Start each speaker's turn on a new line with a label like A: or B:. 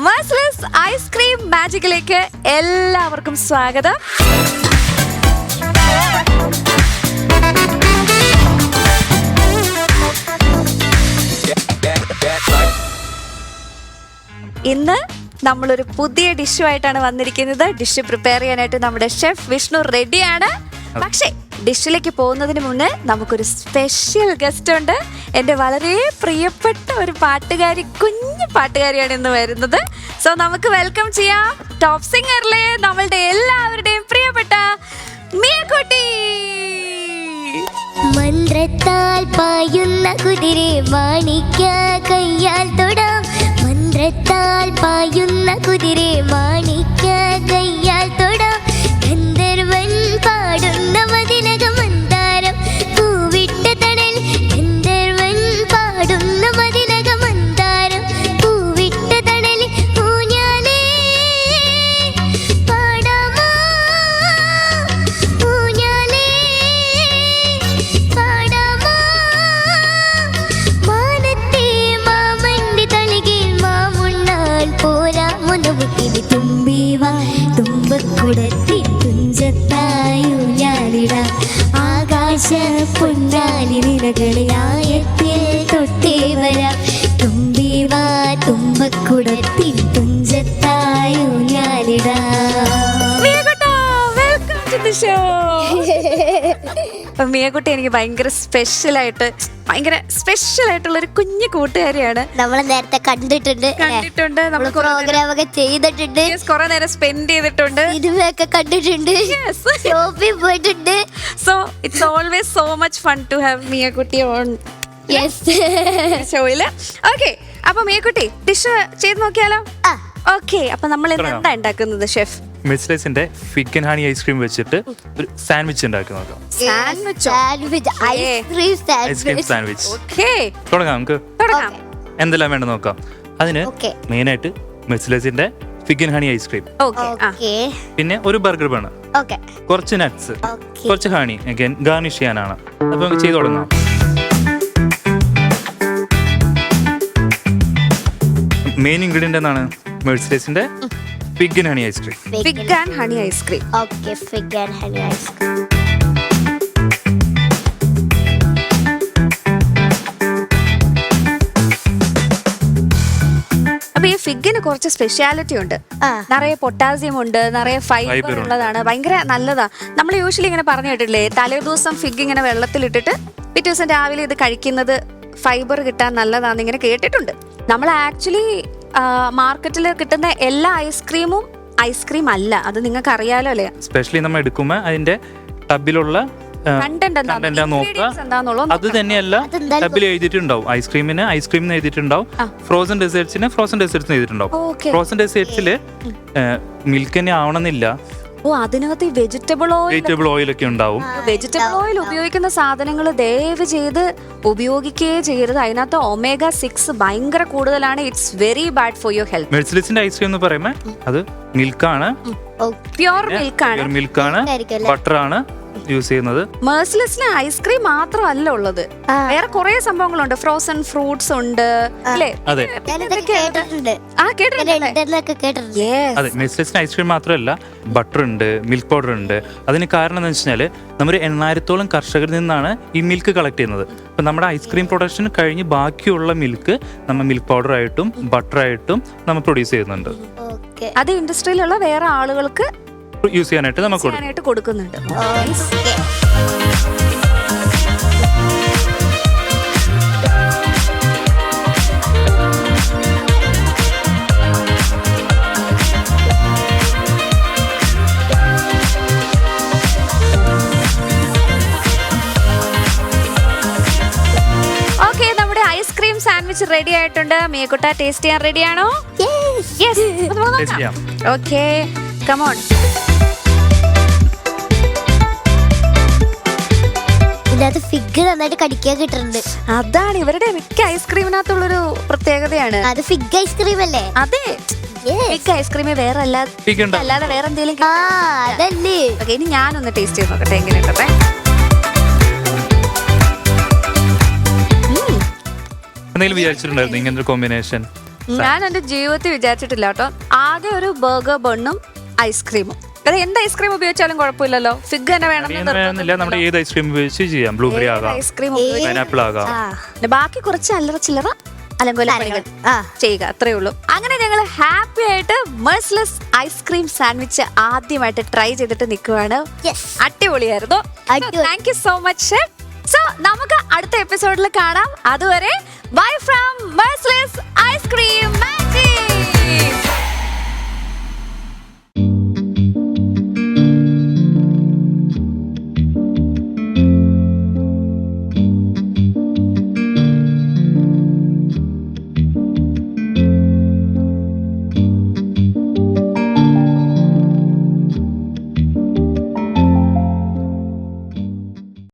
A: മെർസിലസ് ice cream മാജിക്കിലേക്ക് എല്ലാവർക്കും സ്വാഗതം. ഇന്ന് നമ്മളൊരു പുതിയ ഡിഷുമായിട്ടാണ് വന്നിരിക്കുന്നത്. ഡിഷ് പ്രിപ്പയർ ചെയ്യാനായിട്ട് നമ്മുടെ ഷെഫ് വിഷ്ണു റെഡിയാണ്. പക്ഷേ ഡിഷിലേക്ക് പോകുന്നതിന് മുന്നേ നമുക്കൊരു സ്പെഷ്യൽ ഗസ്റ്റ് ഉണ്ട്. എൻ്റെ വളരെ പ്രിയപ്പെട്ട ഒരു പാട്ടുകാരി, കുഞ്ഞു പാട്ടുകാരിയാണ് ഇന്ന് വരുന്നത്. സോ നമുക്ക് വെൽക്കം ചെയ്യാം ടോപ്പ് സിംഗറിലെ നമ്മളുടെ എല്ലാവരുടെയും പ്രിയപ്പെട്ട മിയക്കുട്ടി.
B: മന്ത്രത്താൽ പായുന്ന കുതിരെ മാണിക്ക കയ്യാൽ തൊടാം. മന്ത്രത്താൽ പായുന്ന കുതിരെ മാണിക്ക കയ്യാൽ തൊടാം. ഗന്ധർവൻ പാടുന്ന മതിലകം മന്ദാരം പൂവിട്ട തണൽ. ഗന്ധർവൻ പാടുന്ന മതിലകം മന്ദാരം പൂവിട്ട തണൽ. ഊഞ്ഞാലേ പാടാമോ, ഊഞ്ഞാലേ പാടാമോ. മാനത്തെ മാമന്റെ തളികയിൽ മാമുണ്ണാൻ പോരാമോ നമുക്കിനി. തുമ്പിവാ തുമ്പക്കുടത്തി തുഞ്ചത്തായൂഞ്ഞാലിടാം. ആകാശ പൊന്നാലി നിലകളിൽ ആയത്തിൽ തൊട്ടേ വരാം. തുമ്പിവാ തുമ്പക്കുടത്തി തുഞ്ചത്തായൂഞ്ഞാലിടാം.
A: Welcome to the show. മിയക്കുട്ടി എനിക്ക് ഭയങ്കര സ്പെഷ്യൽ ആയിട്ടുള്ള ഒരു കുഞ്ഞു കൂട്ടുകാരിയാണ്.
B: നമ്മളെ നേരത്തെ കണ്ടിട്ടുണ്ട്,
A: നമ്മൾ
B: പ്രോഗ്രാം ഒക്കെ ചെയ്തിട്ടുണ്ട്,
A: കുറെ നേരം സ്പെൻഡ് ചെയ്തിട്ടുണ്ട്,
B: സിനിമയൊക്കെ കണ്ടിട്ടുണ്ട്, ഷോപ്പിൽ പോയിട്ടുണ്ട്.
A: So it's always so much fun to have മിയക്കുട്ടി ഓൺ ഷോയില്. ഓക്കെ, അപ്പൊ മിയക്കുട്ടി ഡിഷ് ചെയ്ത് നോക്കിയാലോ? ഓക്കെ, അപ്പൊ നമ്മൾ ഇന്ന് എന്താ ഉണ്ടാക്കുന്നത് ഷെഫ്?
C: മെർസിലസിന്റെ ഫിഗ് ആൻഡ് ഹണി ഐസ്ക്രീം വെച്ചിട്ട് ഒരു സാൻഡ്വിച്ച് ഉണ്ടാക്കി നോക്കാം. ഐസ്ക്രീം സാൻഡ്വിച്ച് തുടങ്ങാം. നമുക്ക് എന്തെല്ലാം വേണ്ട നോക്കാം. അതിന് മെയിൻ ആയിട്ട് മെർസിലസിന്റെ ഫിഗ് ആൻഡ് ഹണി ഐസ്ക്രീം, പിന്നെ ഒരു ബർഗർ ബൺ, കുറച്ച് നട്ട്സ്, കുറച്ച് ഹണി ഗാർണിഷ് ചെയ്യാനാണ്. അപ്പൊ നമുക്ക് ചെയ്ത് തുടങ്ങാം. മെയിൻ ഇൻഗ്രീഡിയന്റ് എന്താണ്? മെർസിലസിന്റെ fig and honey ice cream.
A: Fig and honey ice cream.
B: Okay, fig and honey ice cream.
A: അപ്പൊ ഈ ഫിഗിന് കുറച്ച് സ്പെഷ്യാലിറ്റി ഉണ്ട്. നിറയെ പൊട്ടാസ്യം ഉണ്ട്, നിറയെ ഫൈബർ ഉള്ളതാണ്, ഭയങ്കര നല്ലതാ. നമ്മൾ യൂഷ്വലി ഇങ്ങനെ പറഞ്ഞു കേട്ടില്ലേ, തലേ ദിവസം ഫിഗ് ഇങ്ങനെ വെള്ളത്തിലിട്ടിട്ട് പിറ്റേ ദിവസം രാവിലെ ഇത് കഴിക്കുന്നത് ഫൈബർ കിട്ടാൻ നല്ലതാന്ന് ഇങ്ങനെ കേട്ടിട്ടുണ്ട്. നമ്മൾ ആക്ച്വലി മാർക്കറ്റിൽ കിട്ടുന്ന എല്ലാ ഐസ്ക്രീമും ഐസ്ക്രീം അല്ല, അത് നിങ്ങൾക്ക് അറിയാലോ അല്ലേ?
C: സ്പെഷ്യലി നമ്മൾ എടുക്കുമ്പോൾ അതിന്റെ ടബിലുള്ള അത് തന്നെയല്ല ടബിൽ എഴുതിയിട്ടുണ്ടാവും. ഐസ്ക്രീമിന് ഐസ്ക്രീം എഴുതിയിട്ടുണ്ടാവും, ഫ്രോസൺ ഡെസേർട്സിന് ഫ്രോസൺ ഡെസേർട്സ് എഴുതിയിട്ടുണ്ടാവും. ഫ്രോസൺ ഡെസേർട്സില് മിൽക്ക് തന്നെ ആവണമെന്നില്ല,
A: അതിനകത്ത് വെജിറ്റബിൾ
C: ഓയിൽ ഒക്കെ ഉണ്ടാവും.
A: വെജിറ്റബിൾ ഓയിൽ ഉപയോഗിക്കുന്ന സാധനങ്ങൾ ദയവ് ചെയ്ത് ഉപയോഗിക്കുകയേ ചെയ്യരുത്. അതിനകത്ത് omega-6 ഭയങ്കര കൂടുതലാണ്. It's very bad for your health.
C: മെർസിലസിന്റെ ഐസ്ക്രീം എന്ന് പറയുമ്പോൾ അത് മിൽക്കാണ്,
A: പ്യുവർ മിൽക്കാണ്,
C: ബട്ടർ ആണ് യൂസ് ചെയ്യുന്നത്.
A: മെർസിലസിന് ഐസ്ക്രീം മാത്രമല്ല ഉള്ളത്, വേറെ കുറെ സംഭവങ്ങളുണ്ട്. ഫ്രോസൺ ഫ്രൂട്ട്സ് ഉണ്ട് അല്ലേ?
C: അതെ, മെർസിലസിന് ഐസ്ക്രീം മാത്രമല്ല, ബട്ടർ ഉണ്ട്, മിൽക്ക് പൗഡർ ഉണ്ട്. അതിന് കാരണം എന്ന് വെച്ചാല് നമ്മൾ 8000-ഓളം കർഷകരിൽ നിന്നാണ് ഈ മിൽക്ക് കളക്ട് ചെയ്യുന്നത്. അപ്പൊ നമ്മുടെ ഐസ്ക്രീം പ്രൊഡക്ഷൻ കഴിഞ്ഞ് ബാക്കിയുള്ള മിൽക്ക് നമ്മൾ മിൽക്ക് പൗഡർ ആയിട്ടും ബട്ടർ ആയിട്ടും നമ്മൾ പ്രൊഡ്യൂസ് ചെയ്യുന്നുണ്ട്.
A: അത് ഇൻഡസ്ട്രിയിലുള്ള വേറെ ആളുകൾക്ക്
C: യൂസ് ചെയ്യാനായിട്ട് നമുക്ക്
A: കൊടുക്കുന്നുണ്ട്. ഓക്കെ, നമ്മുടെ ഐസ്ക്രീം സാൻഡ്വിച്ച് റെഡി ആയിട്ടുണ്ട്. മിയക്കുട്ട ടേസ്റ്റ് ചെയ്യാൻ റെഡിയാണോ? Okay, come on.
B: ഇതിനകത്ത് ഫിഗ് നന്നായിട്ട് കടിക്കാൻ കിട്ടുന്നുണ്ട്.
A: അതാണ് ഇവരുടെ മിക്ക ഐസ്ക്രീമിനകത്തുള്ളൊരു പ്രത്യേകതയാണ്.
B: അത് ഫിഗ് ഐസ്ക്രീം അല്ലേ?
A: അതെ, മിക്ക ഐസ്ക്രീമേ വേറെ അല്ലാതെ വേറെ എന്തെങ്കിലും.
B: അതല്ലേ.
A: ഇനി ഞാനൊന്ന് ടേസ്റ്റ് ചെയ്ത് നോക്കട്ടെ എങ്ങനെയുണ്ടേ.
C: എന്തെങ്കിലും വിചാരിച്ചിട്ടുണ്ടായിരുന്നു ഇങ്ങനൊരു കോമ്പിനേഷൻ?
A: ഞാൻ എന്റെ ജീവിതത്തിൽ വിചാരിച്ചിട്ടില്ല കേട്ടോ. ആകെ ഒരു ബർഗർ ബണ്ണും ഐസ്ക്രീമും. അത് എന്ത് ഐസ്ക്രീം ഉപയോഗിച്ചാലും കുഴപ്പമില്ലല്ലോ. ഫിഗ് തന്നെ
C: വേണമെന്നില്ല, നമ്മുടെ ഏത് ഐസ്ക്രീം ഉപയോഗിച്ച് ചെയ്യാം. ബ്ലൂബെറി ആകാം,
A: ഐസ്ക്രീം
C: പൈനാപ്പിൾ ആകാം.
A: ബാക്കി കുറച്ച് അല്ലറ ചില്ലറ അലങ്കോലപ്പണികൾ ചെയ്യുക, അത്രേ ഉള്ളൂ. അങ്ങനെ ഞങ്ങൾ ഹാപ്പി ആയിട്ട് മെഴ്സിലെസ് ഐസ്ക്രീം സാൻഡ്വിച്ച് ആദ്യമായിട്ട് ട്രൈ ചെയ്തിട്ട് നിൽക്കുവാണ്. അടിപൊളിയായിരുന്നു. Thank you so much. So നമുക്ക് അടുത്ത എപ്പിസോഡിൽ കാണാം. അതുവരെ ബൈ ഫ്രം മെഴ്സിലെസ് ഐസ്ക്രീം.